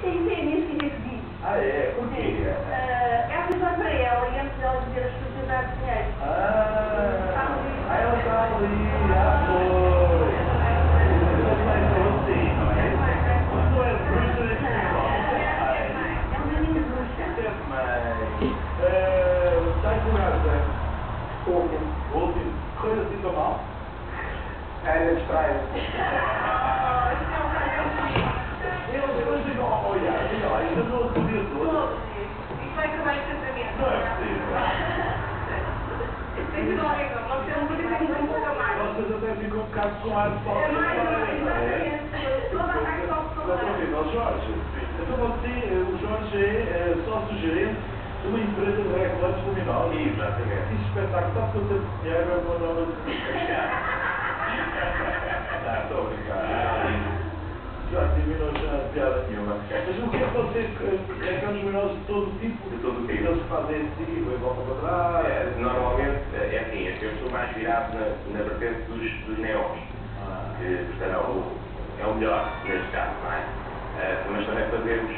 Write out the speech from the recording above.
Tem nisso que disse. Ah, é? Por quê? Ela fez para ela e antes dela dizer as coisas dar dinheiro. Ela está ali, foi. Não vai ser assim, não é? Não é bruxa nem É uma menina bruxa. Está empolgada? Último. Coisa assim tão mal? Ela distrai. Eu digo, olha, ainda não podia todo. Isso vai acabar em casamento. Não é possível. Tem que dar horrível. Você não pode dizer que nunca mais. Vocês até ficam um bocado com ar de falta de Jorge, então você, o Jorge é sócio-gerente de uma empresa de reclames luminosos. Exatamente. Que espetáculo, sabe que eu tenho dinheiro, é uma nova de estou a brincar. Já terminou já piada nenhuma. Mas o que é que vocês, reclames luminosos de todo tipo? De todo o tipo. Eles fazem assim, vai volta para trás? Normalmente, é assim, eu estou mais virado na vertente dos neons, que, portanto, é o melhor neste caso, não é? Mas também fazemos